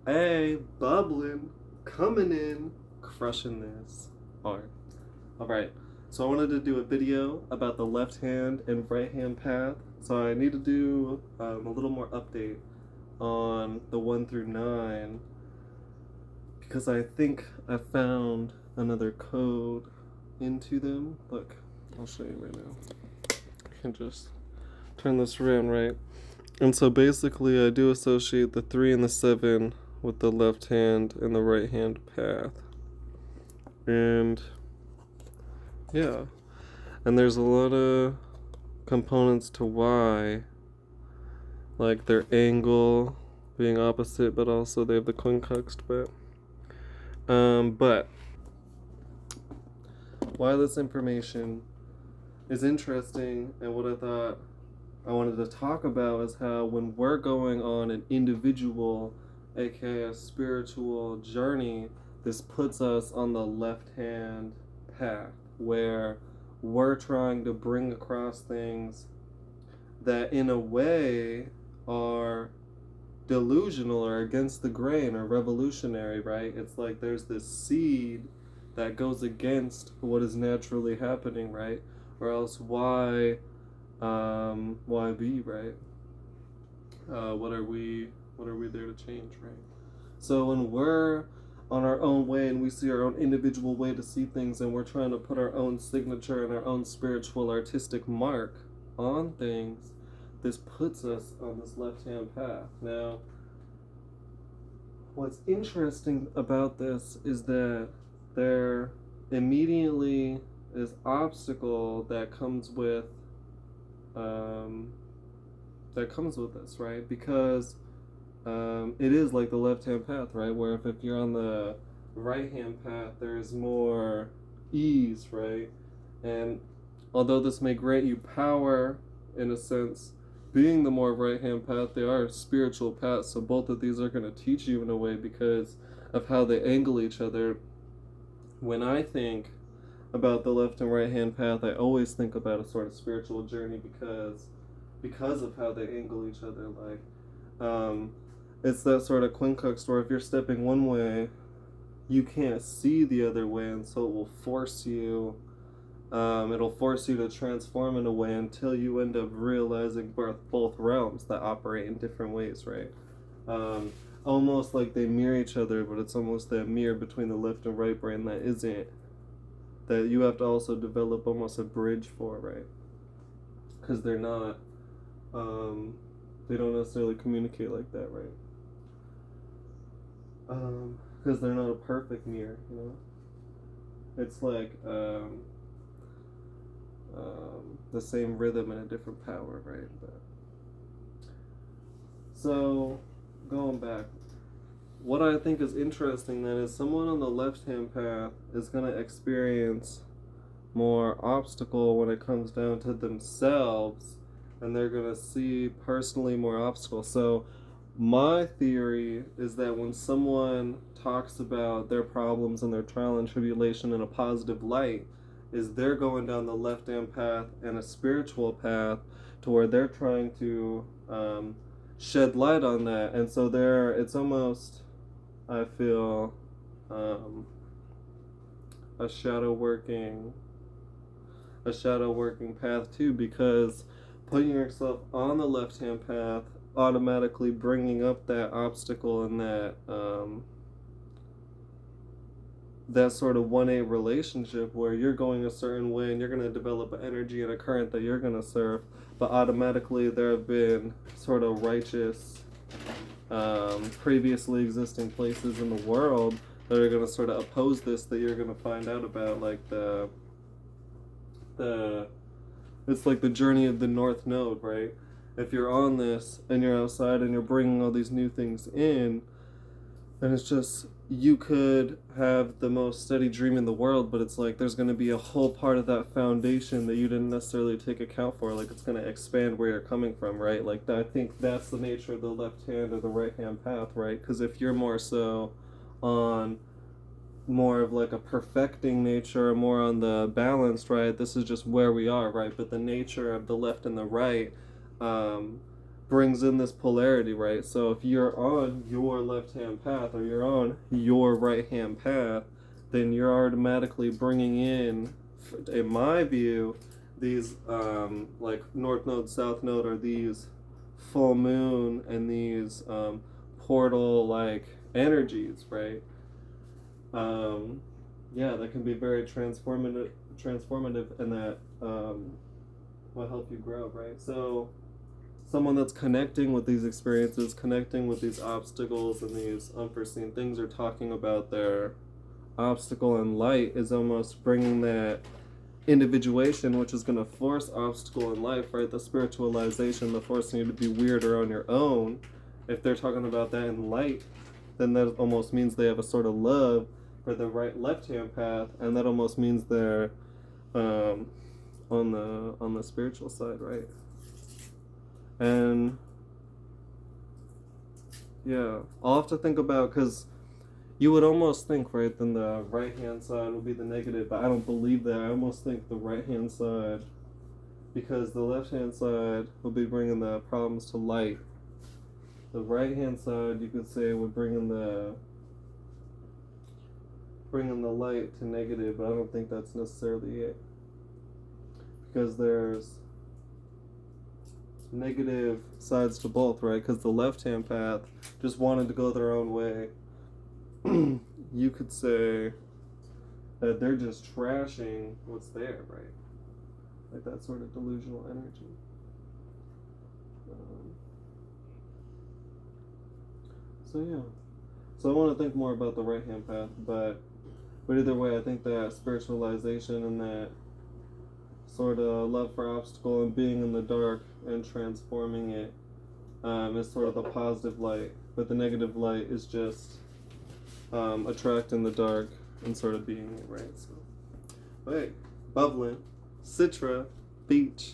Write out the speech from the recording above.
Hey, bubbling, coming in, crushing this. Alright. Alright. So I wanted to do a video about the left hand and right hand path. So I need to do a little more update on the 1 through 9 because I think I found another code into them. Look, I'll show you right now. I can just turn this around, right? And so basically, I do associate the 3 and the 7 with the left hand and the right hand path. And yeah, and there's a lot of components to why, like their angle being opposite, but also they have the quincunx bit. But why this information is interesting and what I thought I wanted to talk about is how when we're going on an individual, aka a spiritual journey, this puts us on the left hand path where we're trying to bring across things that in a way are delusional or against the grain or revolutionary, right? It's like there's this seed that goes against what is naturally happening, right? Or else why be, right? What are we there to change, right? So when we're on our own way and we see our own individual way to see things and we're trying to put our own signature and our own spiritual artistic mark on things, this puts us on this left-hand path. Now, what's interesting about this is that there immediately is obstacle that comes with um, this, right? Because it is like the left-hand path, right? Where if you're on the right-hand path, there's more ease, right? And although this may grant you power, in a sense, being the more right-hand path, they are spiritual paths. So both of these are going to teach you in a way because of how they angle each other. When I think about the left and right hand path, I always think about a sort of spiritual journey because of how they angle each other. Like, it's that sort of quincunx where if you're stepping one way, you can't see the other way, and so it will force you. It'll force you to transform in a way until you end up realizing both realms that operate in different ways, right? Almost like they mirror each other, but it's almost that mirror between the left and right brain that you have to also develop almost a bridge for, right? Because they don't necessarily communicate like that, right? Because they're not a perfect mirror, you know. It's like the same rhythm and a different power, right? But so going back, what I think is interesting then is someone on the left-hand path is going to experience more obstacle when it comes down to themselves, and they're going to see personally more obstacles. So my theory is that when someone talks about their problems and their trial and tribulation in a positive light, is they're going down the left hand path and a spiritual path to where they're trying to shed light on that. And so it's almost, I feel, a shadow working path too, because putting yourself on the left hand path automatically bringing up that obstacle and that sort of 1A relationship where you're going a certain way and you're going to develop an energy and a current that you're going to serve, but automatically there have been sort of righteous previously existing places in the world that are going to sort of oppose this, that you're going to find out about, like the it's like the journey of the North Node, right? If you're on this and you're outside and you're bringing all these new things in, then it's just, you could have the most steady dream in the world, but it's like there's going to be a whole part of that foundation that you didn't necessarily take account for. Like it's going to expand where you're coming from, right? Like I think that's the nature of the left hand or the right hand path, right? Because if you're more so on more of like a perfecting nature, more on the balanced, right? This is just where we are, right? But the nature of the left and the right, brings in this polarity, right? So if you're on your left-hand path or you're on your right-hand path, then you're automatically bringing in my view, these like north node, south node, or these full moon and these portal like energies, right? Um, yeah, that can be very transformative, and that will help you grow, right? So someone that's connecting with these experiences, connecting with these obstacles and these unforeseen things, or talking about their obstacle and light, is almost bringing that individuation, which is going to force obstacle in life, right? The spiritualization, the forcing you to be weirder on your own. If they're talking about that in light, then that almost means they have a sort of love for the right left hand path, and that almost means they're um, on the spiritual side, right? And yeah, I'll have to think about, because you would almost think, right, then the right hand side would be the negative, but I don't believe that. I almost think the right hand side, because the left hand side would be bringing the problems to light. The right hand side, you could say, would bring in the light to negative, but I don't think that's necessarily it, because there's negative sides to both, right? Because the left hand path just wanted to go their own way. You could say that they're just trashing what's there, right? Like that sort of delusional energy. So yeah. So I want to think more about the right hand path, but either way, I think that spiritualization and that sort of love for obstacle and being in the dark and transforming it is sort of the positive light, but the negative light is just attracting the dark and sort of being it, right? So, but hey, bubbling, Citra, beach.